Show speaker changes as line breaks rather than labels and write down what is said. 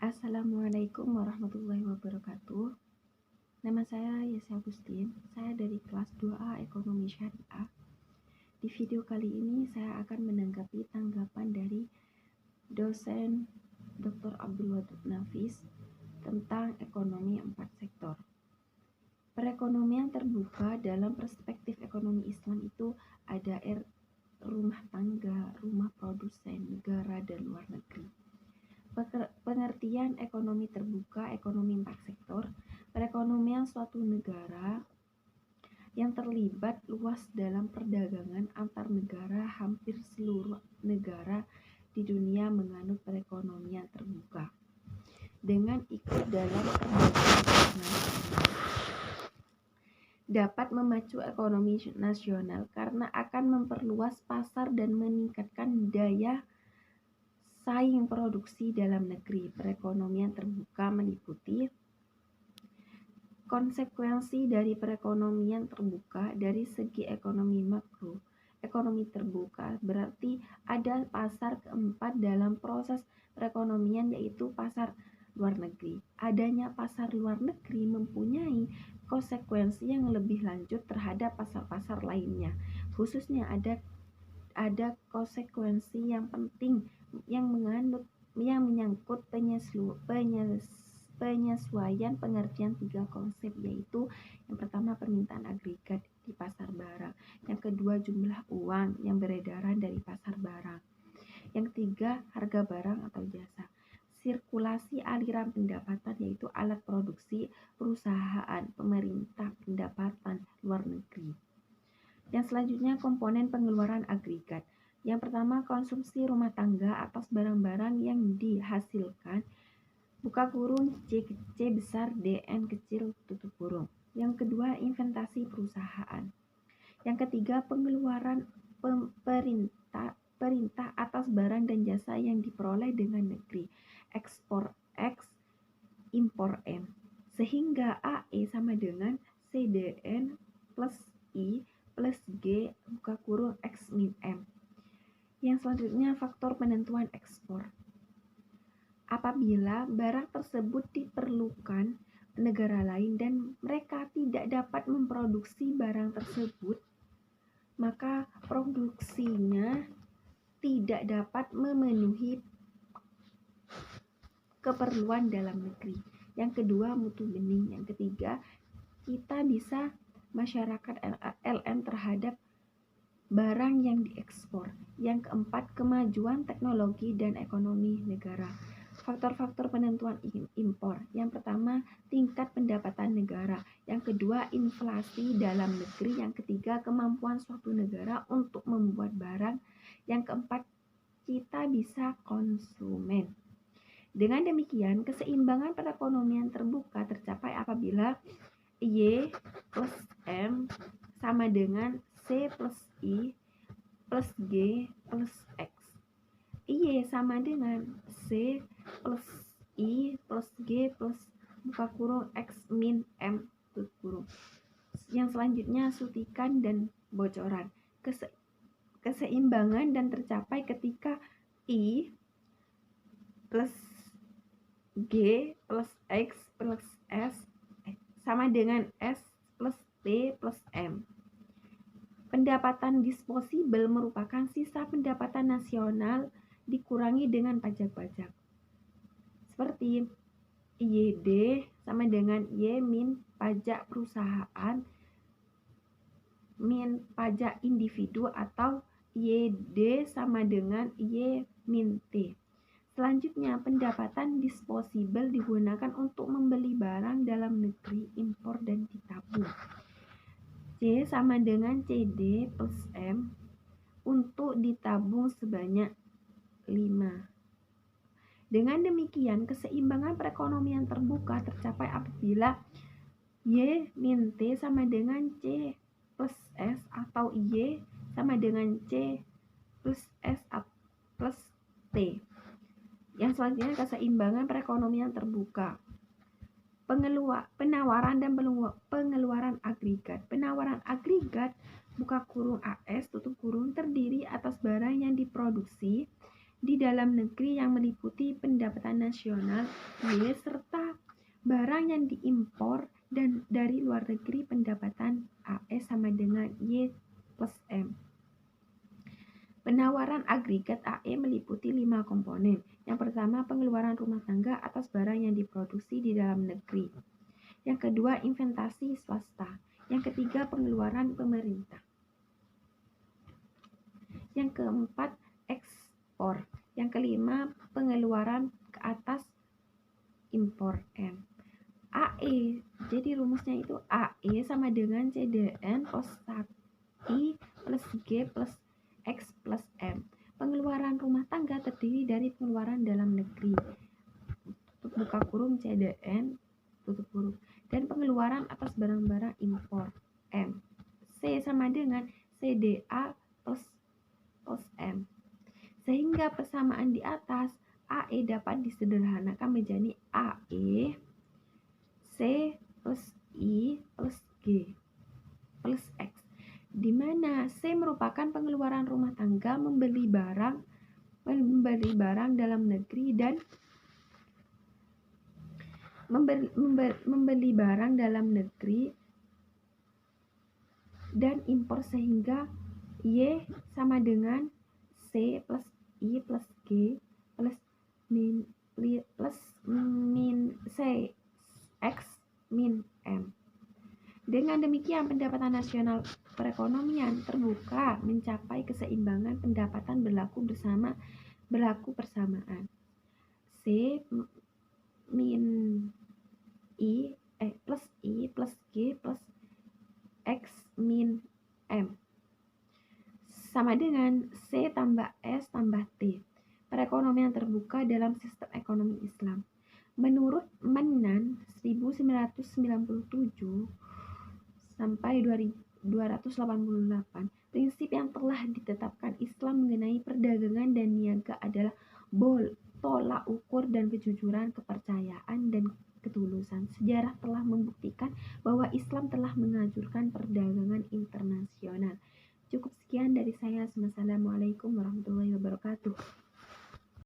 Assalamualaikum warahmatullahi wabarakatuh. Nama saya Yesi Agustin. Saya dari kelas 2A Ekonomi Syariah. Di video kali ini saya akan menanggapi tanggapan dari dosen Dr. Abdul Wadud Nafis tentang ekonomi 4 sektor. Perekonomian terbuka dalam perspektif ekonomi Islam itu ada rumah tangga, rumah produsen, negara, dan luar negeri. Pengertian ekonomi terbuka, ekonomi 4 sektor, perekonomian suatu negara yang terlibat luas dalam perdagangan antar negara. Hampir seluruh negara di dunia menganut perekonomian terbuka dengan ikut dalam perdagangan internasional. Dapat memacu ekonomi nasional karena akan memperluas pasar dan meningkatkan daya saing produksi dalam negeri. Perekonomian terbuka meliputi konsekuensi dari perekonomian terbuka dari segi ekonomi makro. Ekonomi terbuka berarti ada pasar keempat dalam proses perekonomian, yaitu pasar luar negeri. Adanya pasar luar negeri mempunyai konsekuensi yang lebih lanjut terhadap pasar-pasar lainnya. Khususnya ada konsekuensi yang penting yang menyangkut penyesuaian pengertian 3 konsep, yaitu yang pertama permintaan agregat di pasar barang, yang kedua jumlah uang yang beredaran dari pasar barang, yang ketiga harga barang atau jasa, sirkulasi aliran pendapatan yaitu alat produksi, perusahaan, pemerintah, pendapatan luar negeri. Yang selanjutnya komponen pengeluaran agregat. Yang pertama konsumsi rumah tangga atas barang-barang yang dihasilkan buka kurung C besar DN kecil tutup kurung. Yang kedua investasi perusahaan. Yang ketiga pengeluaran perintah atas barang dan jasa yang diperoleh dengan negeri. Ekspor X, impor M. Sehingga AE sama dengan CDN plus I plus G buka kurung X min M. Yang selanjutnya faktor penentuan ekspor. Apabila barang tersebut diperlukan negara lain dan mereka tidak dapat memproduksi barang tersebut, maka produksinya tidak dapat memenuhi keperluan dalam negeri. Yang kedua mutu bening. Yang ketiga kita bisa masyarakat LM terhadap barang yang diekspor. Yang keempat kemajuan teknologi dan ekonomi negara. Faktor-faktor penentuan impor. Yang pertama, tingkat pendapatan negara. Yang kedua, inflasi dalam negeri. Yang ketiga, kemampuan suatu negara untuk membuat barang. Yang keempat, kita bisa konsumen. Dengan demikian, keseimbangan perekonomian terbuka tercapai apabila Y plus M sama dengan C plus I plus G plus X. Y sama dengan C plus I plus G plus buka kurung X min M tutup kurung. Yang selanjutnya sutikan dan bocoran. Keseimbangan dan tercapai ketika I plus G plus X plus S sama dengan S plus T plus M. Pendapatan disposibel merupakan sisa pendapatan nasional dikurangi dengan pajak-pajak. Seperti YD sama dengan Y min pajak perusahaan min pajak individu atau YD sama dengan Y min T. Selanjutnya, pendapatan disposibel digunakan untuk membeli barang dalam negeri, impor, dan ditabung. C sama dengan CD plus M untuk ditabung sebanyak 5. Dengan demikian, keseimbangan perekonomian terbuka tercapai apabila Y min T sama dengan C plus S atau Y sama dengan C plus S plus T. Yang selanjutnya keseimbangan perekonomian terbuka. Penawaran dan pengeluaran agregat. Penawaran agregat buka kurung AS tutup kurung terdiri atas barang yang diproduksi di dalam negeri yang meliputi pendapatan nasional Y serta barang yang diimpor dan dari luar negeri pendapatan AE sama dengan Y plus M. Penawaran agregat AE meliputi 5 komponen. Yang pertama, pengeluaran rumah tangga atas barang yang diproduksi di dalam negeri. Yang kedua, investasi swasta. Yang ketiga, pengeluaran pemerintah. Yang keempat, ekspor. Yang kelima, pengeluaran ke atas impor M. AE, jadi rumusnya itu AE sama dengan CDN plus I plus G plus X plus M. Pengeluaran rumah tangga terdiri dari pengeluaran dalam negeri, tutup buka kurung CDN, tutup kurung, dan pengeluaran atas barang-barang impor M. C sama dengan CDA plus M. Sehingga persamaan di atas AE dapat disederhanakan menjadi AE C plus I plus G plus X, di mana C merupakan pengeluaran rumah tangga membeli barang dalam negeri dan membeli barang dalam negeri dan impor, sehingga Y sama dengan C plus I plus G plus min C X min M. Dengan demikian, pendapatan nasional perekonomian terbuka mencapai keseimbangan pendapatan berlaku persamaan. C min I plus I plus G plus X min M sama dengan C tambah S tambah T. Perekonomian terbuka dalam sistem ekonomi Islam. Menurut Mannan 1997 sampai 288, prinsip yang telah ditetapkan Islam mengenai perdagangan dan niaga adalah tolak ukur dan kejujuran, kepercayaan dan ketulusan. Sejarah telah membuktikan bahwa Islam telah menganjurkan perdagangan internasional. Cukup sekian dari saya. Wassalamualaikum warahmatullahi wabarakatuh.